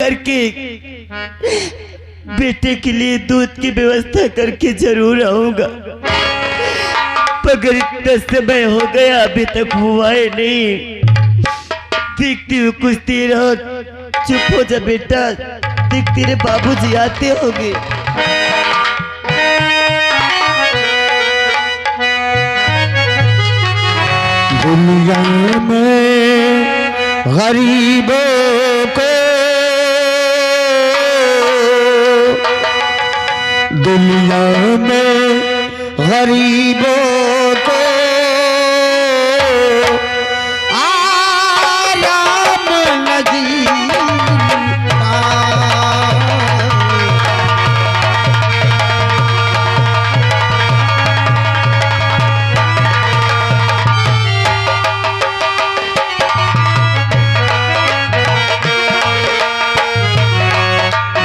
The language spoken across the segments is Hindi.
करके बेटे के लिए दूध की व्यवस्था करके जरूर आऊंगा। मगर इतना समय हो गया अभी तक हुआ है नहीं। देखती हूँ कुछ देर और। चुप हो जा बेटा, देख तेरे बाबूजी आते होंगे। दुनिया में गरीबों को, दुनिया में गरीबों को आराम नजीब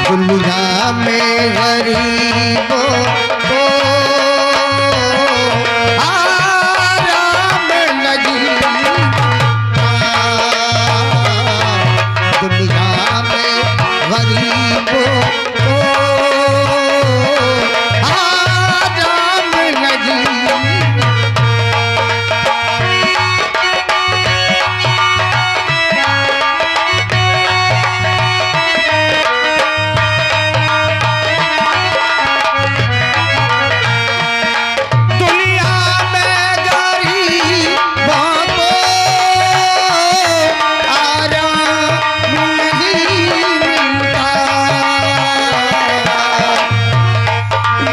दुनिया में गरीबों को आराम नजीब,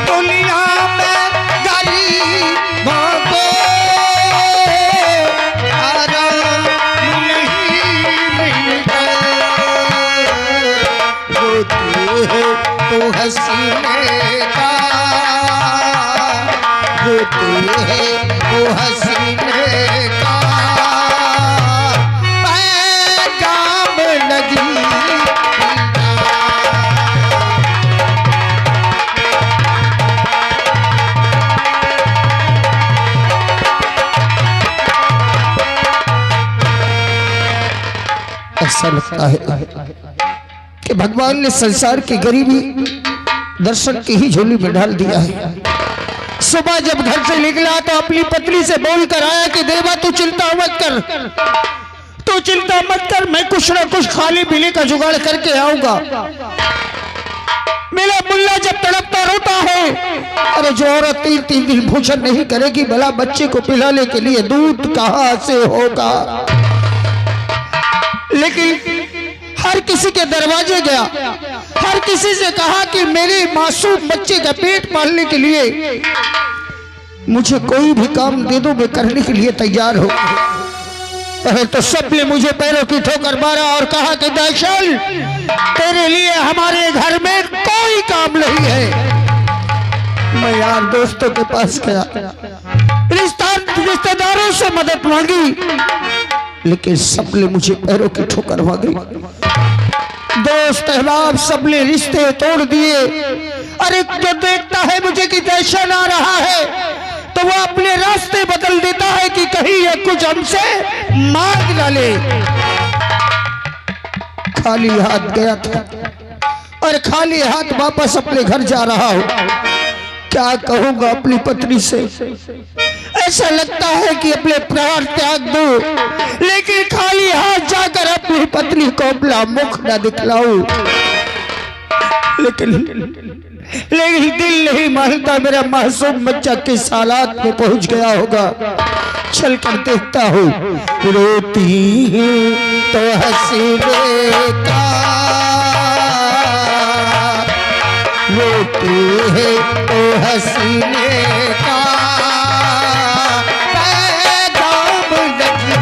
दुनिया में गरीबों को आराम नजीब। तो हसीने का रोते हैं तो हसीने का पैगाम लगी। ऐसा लगता है कि भगवान ने संसार की गरीबी दर्शन की ही झोली में डाल दिया है। सुबह जब घर से निकला तो अपनी पत्नी से बोलकर आया कि देवा तू चिंता मत कर, तू चिंता मत कर, मैं कुछ ना कुछ खाने पीने का जुगाड़ करके आऊंगा। मेरा मुल्ला जब तड़पता रोता है, अरे जो औरत 3-3 दिन भोजन नहीं करेगी भला बच्चे को पिलाने के लिए दूध कहां से होगा। लेकिन हर किसी के दरवाजे गया, हर किसी से कहा कि मेरे मासूम बच्चे का पेट पालने के लिए मुझे कोई भी काम दे दो, मैं करने के लिए तैयार हूं। पहले तो सबने मुझे पैरों की ठोकर मारा और कहा कि दर्शन तेरे लिए हमारे घर में कोई काम नहीं है। मैं यार दोस्तों के पास गया, रिश्तेदारों से मदद मांगी, लेकिन सबने मुझे पैरों की ठोकर मांगी। दोस्त अहबाब सबने रिश्ते तोड़ दिए। अरे जो देखता है मुझे कि दर्शन आ रहा है तो वो अपने रास्ते बदल देता है कि कहीं ये कुछ हमसे मांग ना ले। खाली हाथ गया था और खाली हाथ वापस अपने घर जा रहा हूं। क्या कहूंगा अपनी पत्नी से, ऐसा लगता है कि अपने प्राण त्याग दूं, लेकिन खाली हाथ जाकर अपनी पत्नी को अपना मुख न दिखलाऊं। लेकिन दिल नहीं मानता, मेरा मासूम बच्चा किस हालात में पहुंच गया होगा। चल कर देखता हूँ। रोती हूँ तो हसीने का, रोती है तो हसीने का पैगाम लगी।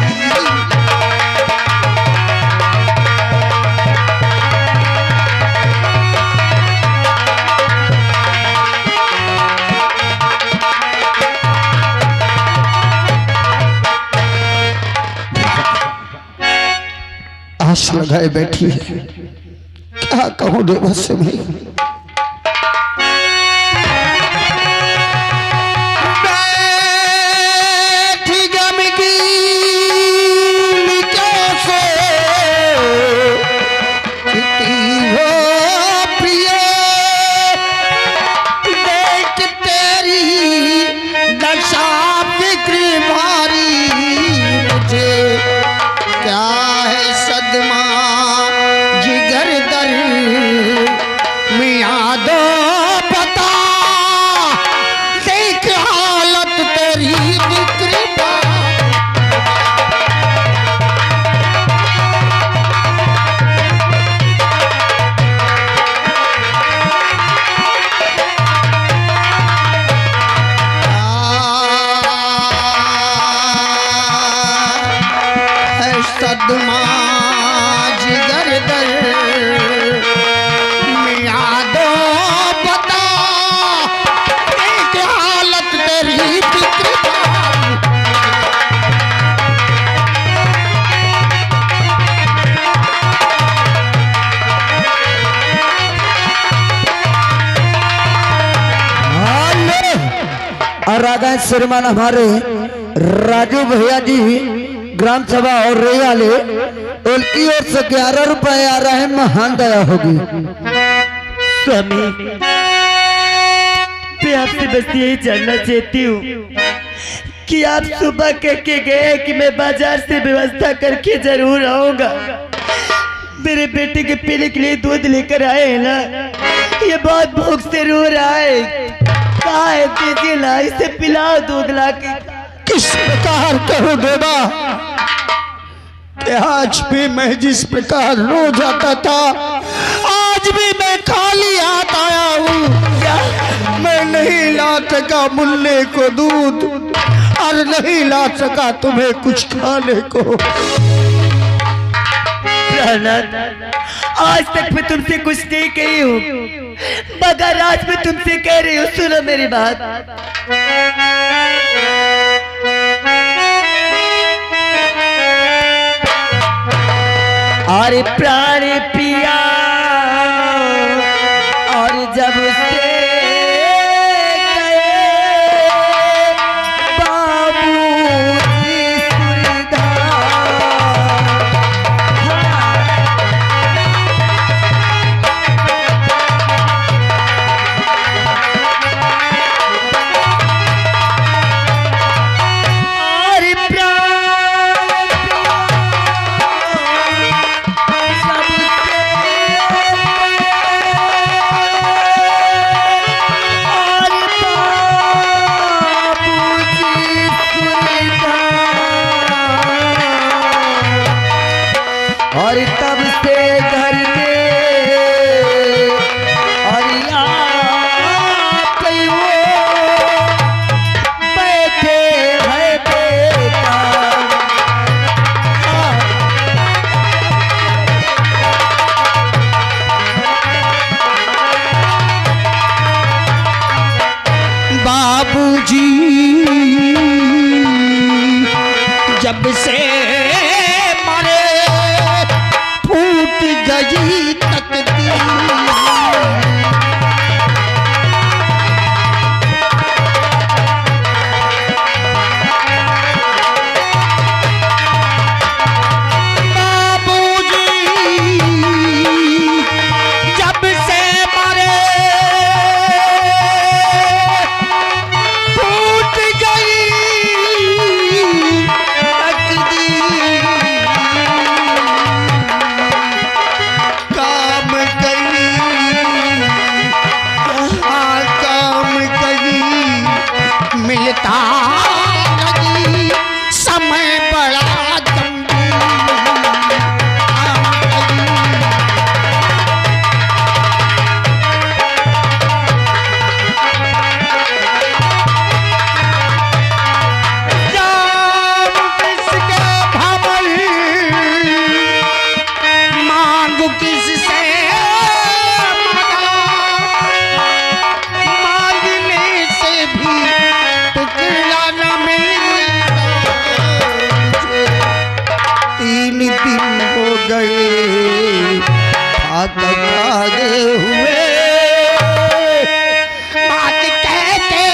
आस लगाए बैठी है, क्या कहूं देवा से मैं। और राधा श्रीमान हमारे राजू भैया जी ग्राम सभा और रेयाले उनकी ओर से 11 रुपए आ रहे हैं। महान दया होगी। स्वामी, मैं आपसे बस यही जानना चाहती हूँ कि आप सुबह कह के गए कि मैं बाजार से व्यवस्था करके जरूर आऊंगा। मेरे बेटे के पीने के लिए दूध लेकर आए हैं ना, ये बहुत भूख से रो रहा है। कहाँ है? दीजिए ना, इसे पिलाओ दूध ला के। किस प्रकार कहो देवा कि आज भी मैं जिस प्रकार रो जाता था, आज भी मैं खाली हाथ आया हूँ। मैं नहीं ला सका मुन्ने को दूध और नहीं ला सका तुम्हें कुछ खाने को। आज तक मैं तुमसे कुछ नहीं कही हूँ, मगर आज मैं तुमसे कह रही हूँ, सुनो मेरी बात। और प्राण पिया और जब से गए बाबूजी और तब से घर में और आप वो बैठे हैं बेटा। बाबूजी जब से गई तकदीर, बाबूजी जब से मरे टूट गई तकदीर। मिलता नहीं समय बड़ा गंभीर। जाम किसके भंवर मांग किससे मांगने से भी दिन हो गए भागे हुए बात कहते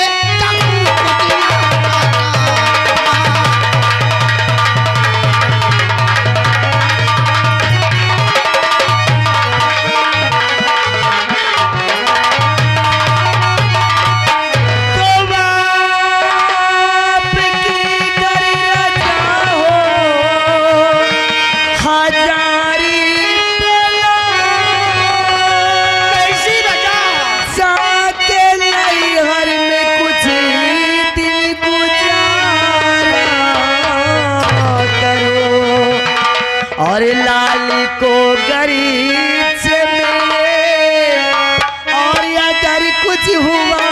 और लाली को गरीब से मिले और अगर कुछ हुआ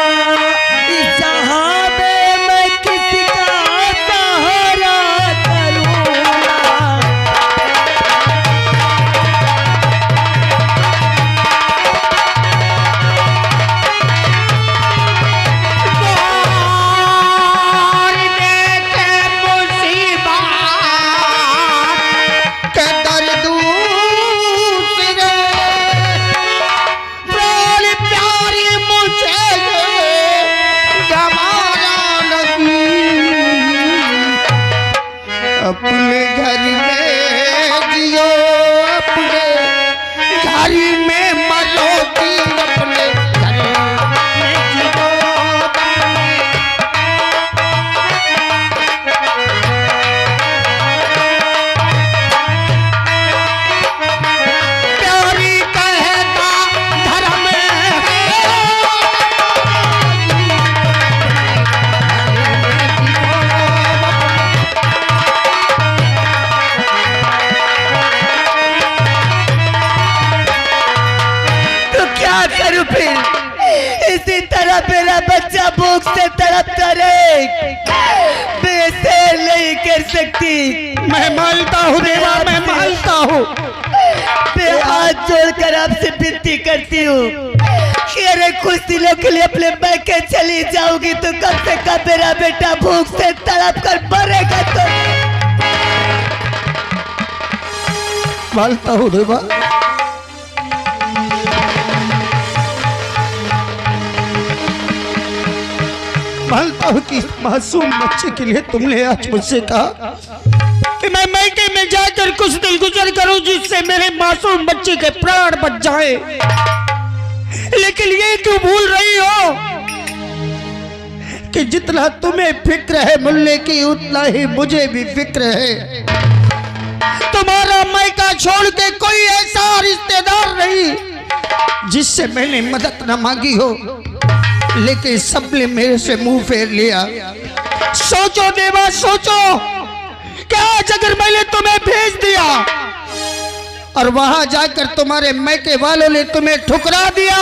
इस जहां में मैं किसका सहारा करूंगा। मुसीबत के दर्द दूसरे क्या करूं फिर? इसी तरह मेरा बच्चा भूख से तड़पता रहे, मैं इसे नहीं कर सकती। मैं मानता हूँ देवा, मैं मानता हूँ। मैं हाथ जोड़कर आपसे विनती करती हूँ कि अरे कुछ दिनों के लिए अपने मैके चली जाऊंगी तो कम से कम मेरा बेटा भूख से तड़प कर मरेगा। तो मानता हूँ देवा, मानता हूँ कि इस मासूम बच्चे के लिए तुमने आज मुझसे कहा कि मैं मैके में जाकर कुछ दिन गुजर करूं जिससे मेरे मासूम बच्चे के प्राण बच जाए, लेकिन ये क्यों भूल रही हो कि जितना तुम्हें फिक्र है मुल्ले की उतना ही मुझे भी फिक्र है। तुम्हारा मायका छोड़ के कोई ऐसा रिश्तेदार नहीं जिससे मैंने मदद न मांगी हो, लेकिन सबने मेरे से मुंह फेर लिया। सोचो देवा, सोचो, क्या अगर मैंने तुम्हें भेज दिया और वहां जाकर तुम्हारे मैके वालों ने तुम्हें ठुकरा दिया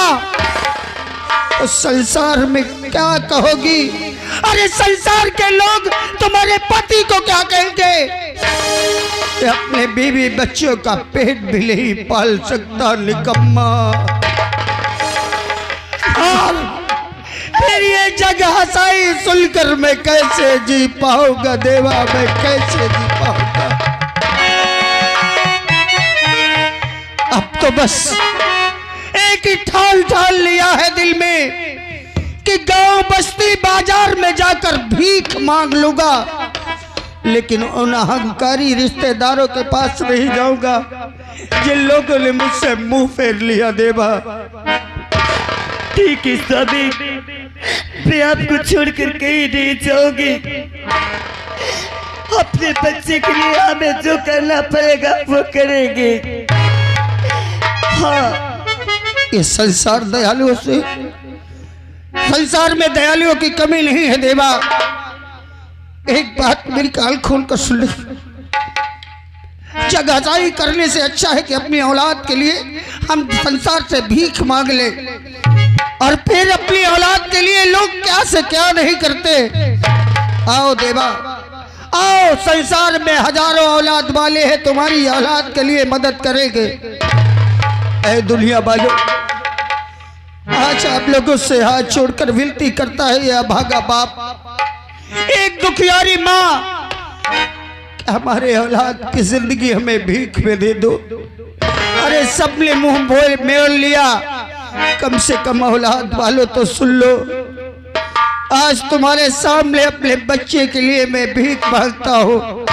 तो संसार में क्या कहोगी? अरे संसार के लोग तुम्हारे पति को क्या कहेंगे? अपने बीवी बच्चों का पेट भी नहीं पाल सकता निकम्मा। फिर ये जगह हसाई सुनकर मैं कैसे जी पाऊंगा देवा, मैं कैसे जी पाऊंगा? अब तो बस एक ही ठान लिया है दिल में कि गांव बस्ती बाजार में जाकर भीख मांग लूंगा, लेकिन उन अहंकारी रिश्तेदारों के पास नहीं जाऊंगा जिन लोगों ने मुझसे मुंह फेर लिया देवा। ठीक है स्वामी, मैं आपको छोड़कर कहीं नहीं जाऊंगी। अपने बच्चे के लिए हमें जो करना पड़ेगा वो करेंगे। हाँ, ये संसार दयालुओं से, संसार में दयालुओं की कमी नहीं है देवा। एक बात मेरी कान खोल कर सुन ले, जगहजाई करने से अच्छा है कि अपनी औलाद के लिए हम संसार से भीख मांग ले, और फिर अपनी औलाद के लिए लोग क्या से क्या नहीं करते। आओ देवा, आओ, संसार में हजारों औलाद वाले हैं, तुम्हारी औलाद के लिए मदद करेंगे। ऐ दुनिया वालों, आज आप लोगों से हाथ छोड़कर विनती करता है यह भागा बाप, एक दुखियारी माँ, हमारे औलाद की जिंदगी हमें भीख में दे दो। अरे सबने मुंह मोड़ लिया, कम से कम औलाद वालों तो सुन लो। आज तुम्हारे सामने अपने बच्चे के लिए मैं भीख मांगता हूँ,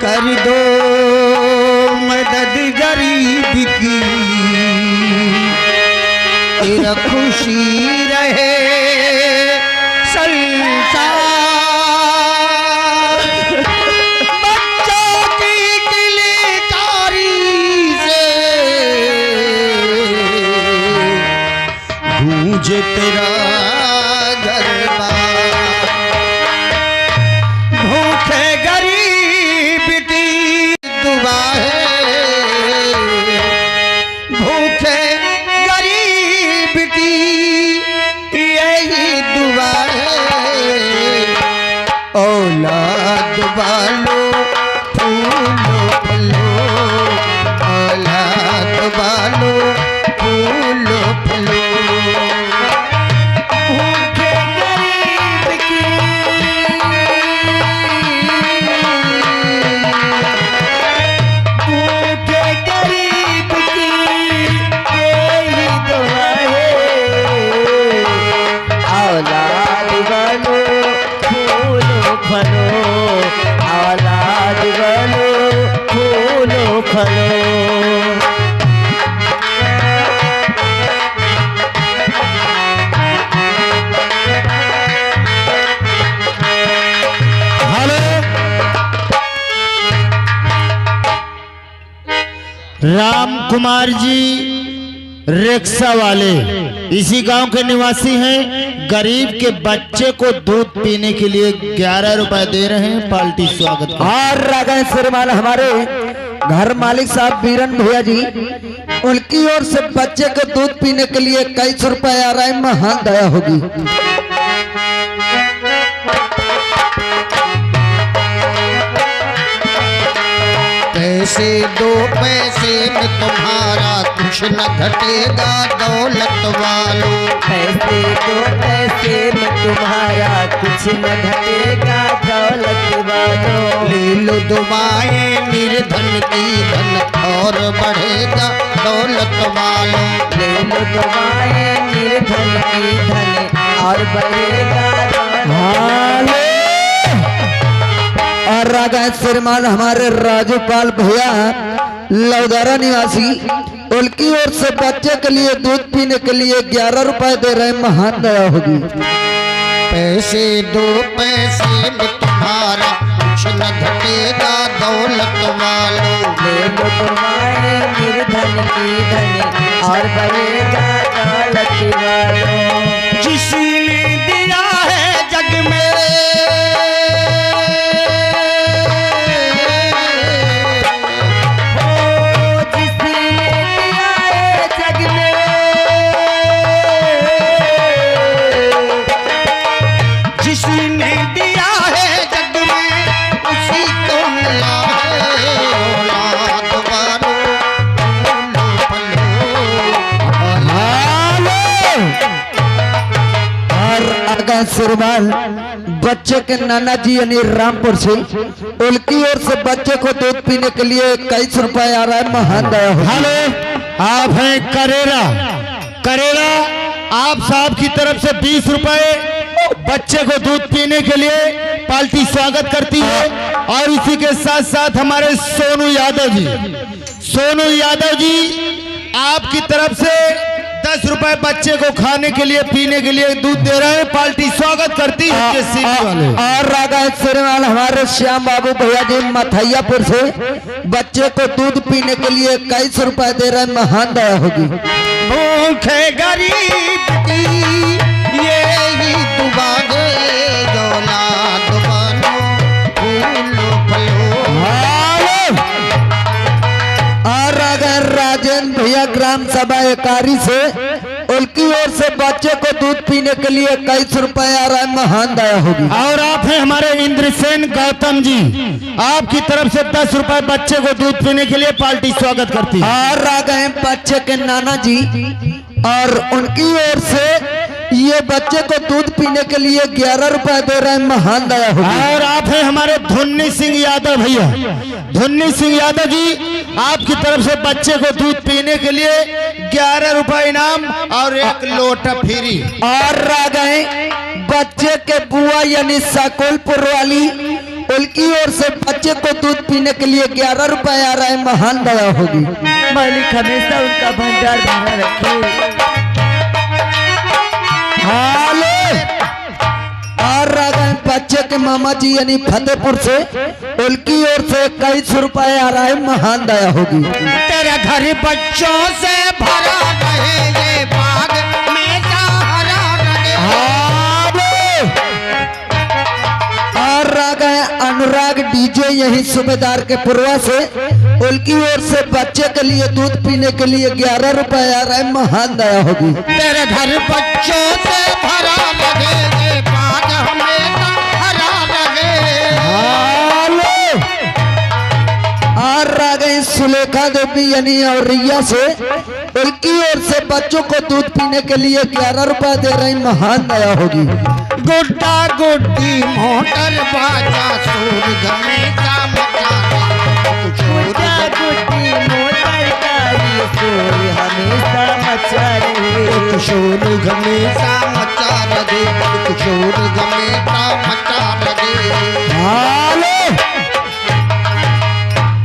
कर दो मदद गरीब की, तेरा खुशी रहे संसार। बच्चों की किलकारी से गूंजे तेरा गरबा, भूखे गरीब की दुआ है, भूखे गरीब की यही दुआ है। औलाद वालों फूलो फलो, औलाद वालों फूलो फलो, भूखे गरीब की, भूखे गरीब की यही दुआ है। औलाद वालों फूलो फलो, औलाद वालों फूलो फलो। राम कुमार जी रिक्शा वाले इसी गांव के निवासी हैं। गरीब के बच्चे को दूध पीने के लिए 11 रुपए दे रहे हैं। पार्टी स्वागत और रागा सिरमाल हमारे घर मालिक साहब बीरन भैया जी, उनकी ओर से बच्चे को दूध पीने के लिए 21 रुपए आ रहा है। महान दया होगी। पैसे दो पैसे में तुम्हारा कुछ न घटेगा दौलत वालों। पैसे दो पैसे में तुम्हारा कुछ न घटेगा दौलत वालों। ले लो दुआएं निर्धन की धन और बढ़ेगा दौलत वालों। ले लो दुआएं निर्धन की धन और बढ़ेगा दौलत। और रागा श्रीमान हमारे राजूपाल भैया लौदारा निवासी, उनकी ओर से बच्चे के लिए दूध पीने के लिए 11 रुपए दे रहे हैं। महान दया होगी। पैसे दो पैसे में तुम्हारा कुछ न घटेगा दौलत वालों। ले लो दुआएं निर्धन की धन और बढ़ेगा दौलत वालों। जिसने दिया है जग में श्रीमान बच्चे के नाना जी यानी रामपुर से, उनकी ओर से बच्चे को दूध पीने के लिए 21 रुपए आ रहा है। महान दया होगी। हेलो, आप हैं करेरा। करेरा आप साहब की तरफ से 20 रुपए बच्चे को दूध पीने के लिए पार्टी स्वागत करती है। और इसी के साथ साथ हमारे सोनू यादव जी, सोनू यादव जी आपकी तरफ से 10 रुपए बच्चे को खाने के लिए पीने के लिए दूध दे रहे हैं। पार्टी स्वागत करती है वाले। और रागा श्रीमान हमारे श्याम बाबू भैया जी मथैयापुर से बच्चे को दूध पीने के लिए 21 रुपए दे रहे हैं। महान दया होगी। भूखे गरीब की ये ही दुआ दे, औलाद बनो फूलो फलो। और अगर राजेंद्र भैया ग्राम सभा एकारी से, उनकी ओर से बच्चे को दूध पीने के लिए 21 रुपए आ रहा है। महान दया होगी। और आप हैं हमारे इंद्रसेन गौतम जी, आपकी तरफ से 10 रुपए बच्चे को दूध पीने के लिए पार्टी स्वागत करती है। और आ गए बच्चे के नाना जी, और उनकी ओर से ये बच्चे को दूध पीने के लिए 11 रुपए दे रहे हैं। महान दया होगी। और आप हैं हमारे धुन्नी सिंह यादव भैया, धुन्नी सिंह यादव जी आपकी तरफ से बच्चे को दूध पीने के लिए 11 रुपए इनाम और 1 लोटा फ्री। और आ गए बच्चे के बुआ यानी साकुलपुर वाली, उनकी ओर से बच्चे को दूध पीने के लिए 11 रुपए आ रहा है। महान दया होगी। मालिक हमेशा उनका भंडार भरा रखे। और बच्चे के मामा जी यानी फतेहपुर से, उनकी ओर से 21 रुपए आ रहा है। महान दया होगी। तेरा घर बच्चों से भरा रहे, ये बाग में हरा रहे। और आ गए अनुराग डीजे यही सूबेदार के पूर्वा से, उनकी ओर से बच्चे के लिए दूध पीने के लिए 11 रुपए आ रहा है। महान दया होगी। तेरे घर बच्चों से भरा रहे, ये बाग हमेशा हरा रहे। और आ गई सुलेखा देवी यानी और रिया से, उनकी ओर से बच्चों को दूध पीने के लिए 11 रुपए दे रही। महान दया होगी। गुड्डा गुड्डी मोटर बाजा सूर गमे का गुड्डा गुड्डी मोटर का ये शोर हमेशा मचा रहे। शोर हमेशा मचा रहे, शोर हमेशा मचा रहे।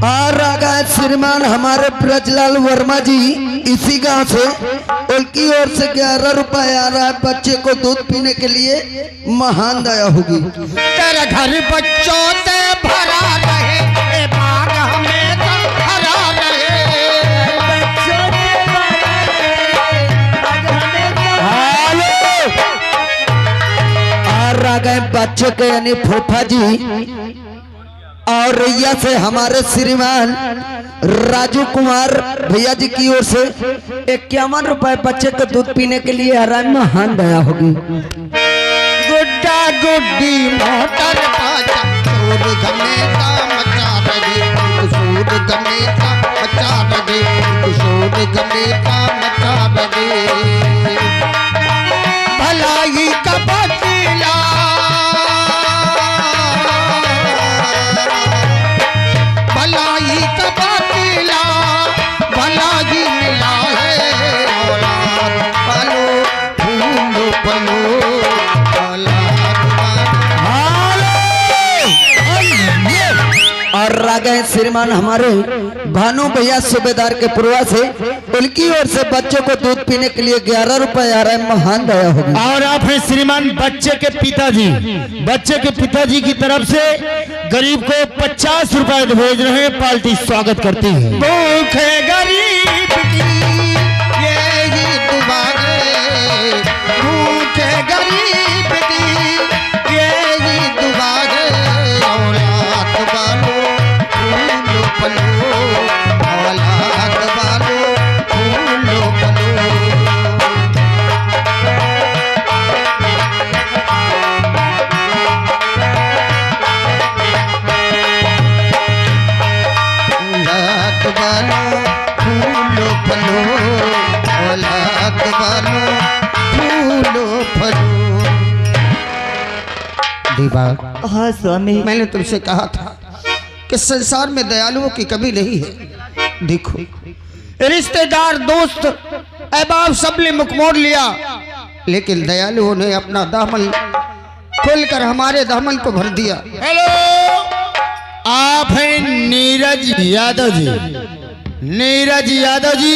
और आगा श्रीमान हमारे ब्रजलाल वर्मा जी इसी गांव से, उनकी ओर से 11 रुपए आ रहा है बच्चे को दूध पीने के लिए। महान दया होगी। तेरा घर बच्चों से भरा रहे, ए बाग हमेशा हरा रहे। बच्चों से भरा रहे, बाग हमेशा। और आ गए बच्चे के यानी फूफा जी, और रैया से हमारे श्रीमान राजू कुमार भैया जी की ओर से 51 रुपए बच्चे को दूध पीने के लिए आराम में हाथ दया होगी। गुड्डा गुड्डी मोटर बाजा सूर गमेता मचा रही, सूर गमेता मचा रही, सूर गमेता मचा रही। भलाई का बदला भलाई का बदला भलाई मिला है। औलाद पालो फूलो पलो और रागे श्रीमान हमारे भानु भैया सूबेदार के पूर्वा से उनकी ओर से बच्चों को दूध पीने के लिए 11 रुपए आ रहा है, महान दया होगी। और आप हैं श्रीमान बच्चे के पिताजी, बच्चे के पिताजी की तरफ से गरीब को 50 रुपए भेज रहे हैं, पार्टी स्वागत करती है। भूखे गरीब की यही दुआ है, भूखे गरीब की यही दुआ है। औलाद वालो फूलो पलो, औलाद वालो फूलो पलो। औलाद वालो फूलो फलो, औलाद वालो फूलो फलो। दीवार, हाँ स्वामी। मैंने तुमसे कहा था कि संसार में दयालुओं की कमी नहीं है। देखो रिश्तेदार दोस्त अहबाब सब ने मुख मोड़ लिया, लेकिन दयालुओं ने अपना दामन खोलकर हमारे दामन को भर दिया। हेलो, आप हैं नीरज यादव जी। नीरज यादव जी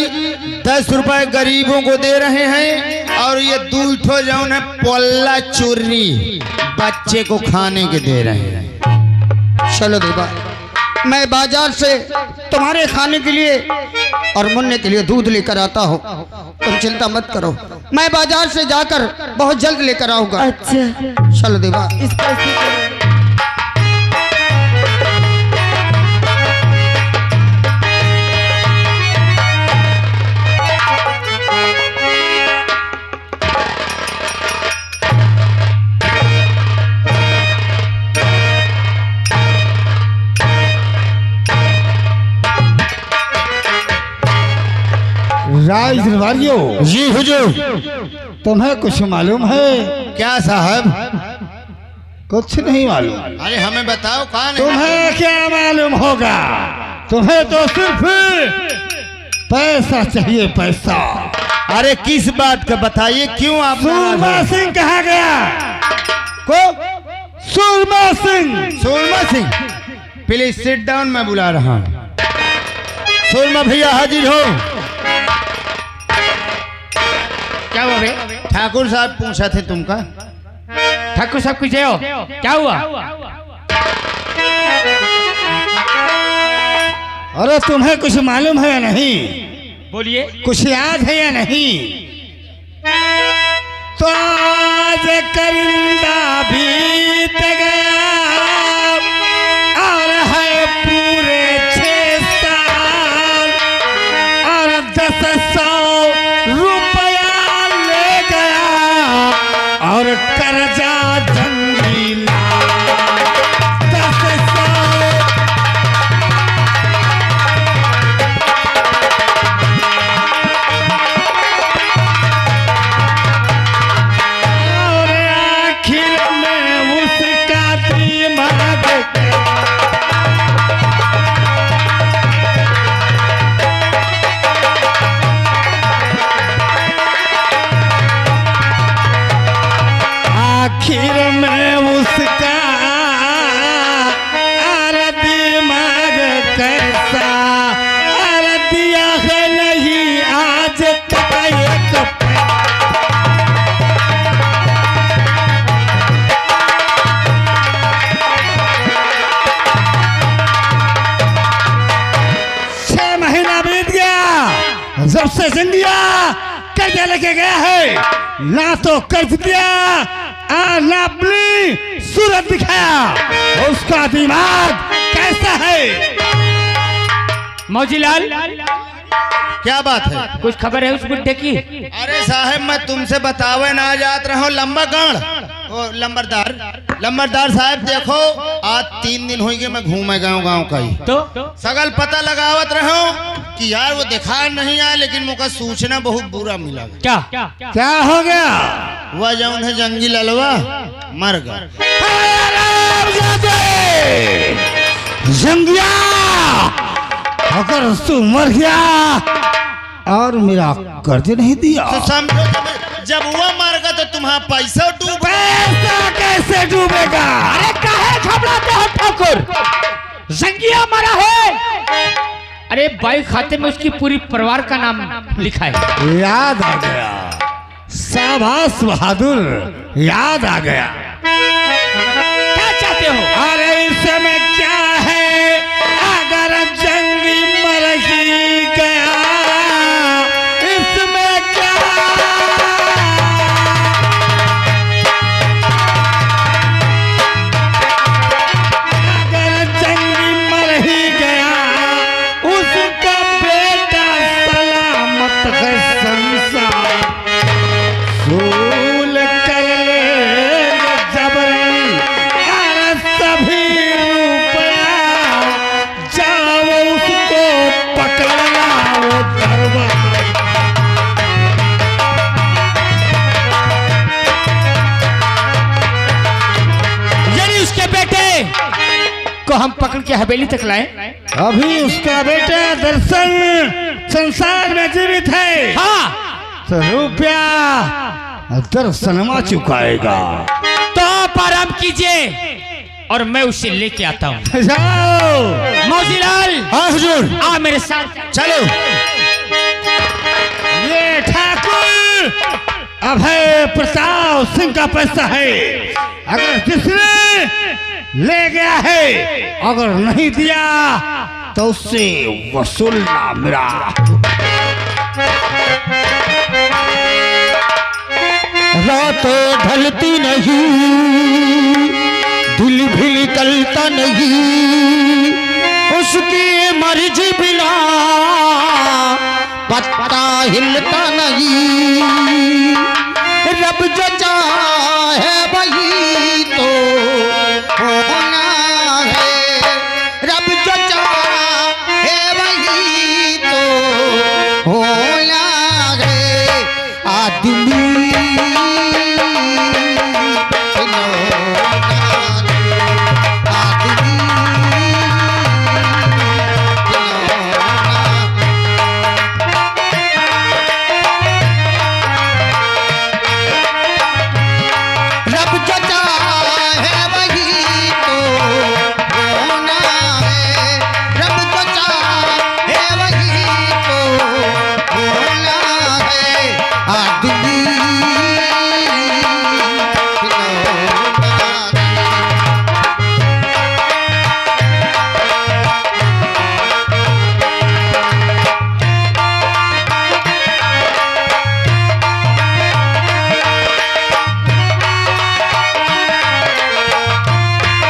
10 रुपए गरीबों को दे रहे हैं और ये दूध हो जाओ न पोल्ला चूरनी बच्चे को खाने के दे रहे हैं। चलो देवा, मैं बाजार से तुम्हारे खाने के लिए और मुन्ने के लिए दूध लेकर आता हूँ, तुम चिंता मत करो। मैं बाजार से जाकर बहुत जल्द लेकर आऊंगा। अच्छा चलो देवा। इस पैसे को राज दरबारियों, जी हुजूर। तुम्हें कुछ मालूम है? क्या साहब? कुछ नहीं मालूम। अरे हमें बताओ कहाँ नहीं? तुम्हें क्या मालूम होगा? तुम्हें तो सिर्फ पैसा चाहिए, पैसा। अरे किस बात का बताइए, क्यों आप सूरमा सिंह कहाँ गया? को सूरमा सिंह। सूरमा सिंह, प्लीज सिट डाउन, मैं बुला रहा हूँ। सूरमा भैया हाजिर हो। क्या हुआ बे? ठाकुर साहब पूछा थे तुमका। ठाकुर साहब कुछ हो, क्या हुआ? अरे तुम्हें कुछ मालूम है या नहीं? बोलिए। कुछ याद है या नहीं? तो आज करिंदा बीत गया और है पूरे 6 साल और 10,100 रुपया ले गया और कर्जा जंगीला 10,100। और आखिर में उसका दिमाग आखिर में उसका अरे दिमाग कैसा अरे दिया है नहीं आज तक एक छह महीना बीत गया जब से जिंदिया कर्जा लेके गया है, ना तो कर्ज दिया और ना अपनी सूरत दिखाया। उसका दिमाग कैसा है? मौजीलाल, क्या बात है? कुछ खबर है उस बुड्ढे की? अरे साहब मैं तुमसे बतावे ना जात रहा हूँ लंबा गाड़ ओ लंबरदार साहब देखो आज 3 दिन हो गए मैं घूमे गाँव का ही तो सगल पता लगावत रहो कि यार वो दिखा नहीं आया, लेकिन मुझे सूचना बहुत बुरा मिला। क्या क्या हो गया? वह जौन है जंगी ललवा मर गया। जंगिया अगर तू मर गया और मेरा कर्ज नहीं दिया तो समझो जब वह मर गया तो तुम्हारा पैसा डूब। पैसा कैसे डूबेगा? अरे काहे घबराते हो ठाकुर? जंगिया मरा है। अरे भाई खाते में उसकी पूरी परिवार का नाम लिखा है। याद आ गया, शाबाश बहादुर, याद आ गया। क्या चाहते हो? अरे इसमें क्या है, अगर जंगी मर ही गया इसमें क्या? अगर जंगी मर ही गया उसका बेटा सलामत है संसार, फूल कर ले जबरन अरे सभी रुपया जाओ उसको पकड़ना वो दरबार। यानी उसके बेटे को हम पकड़ के हवेली तक लाए? अभी उसका बेटा दर्शन संसार में जीवित है। हाँ, तो रुपया दर्शनमा चुकाएगा। तो आप आराम कीजिए और मैं उसे लेके आता हूँ। जाओ। मौजीलाल, हाँ हुजूर आ मेरे साथ। चलो। ये ठाकुर अभय प्रताप सिंह का पैसा है, अगर जिसने ले गया है अगर नहीं दिया तो उससे वसूलना मेरा। रातें ढलती नहीं, दिल भी निकलता नहीं, उसकी मर्जी बिना पत्ता हिलता नहीं, रब जो चाहे वही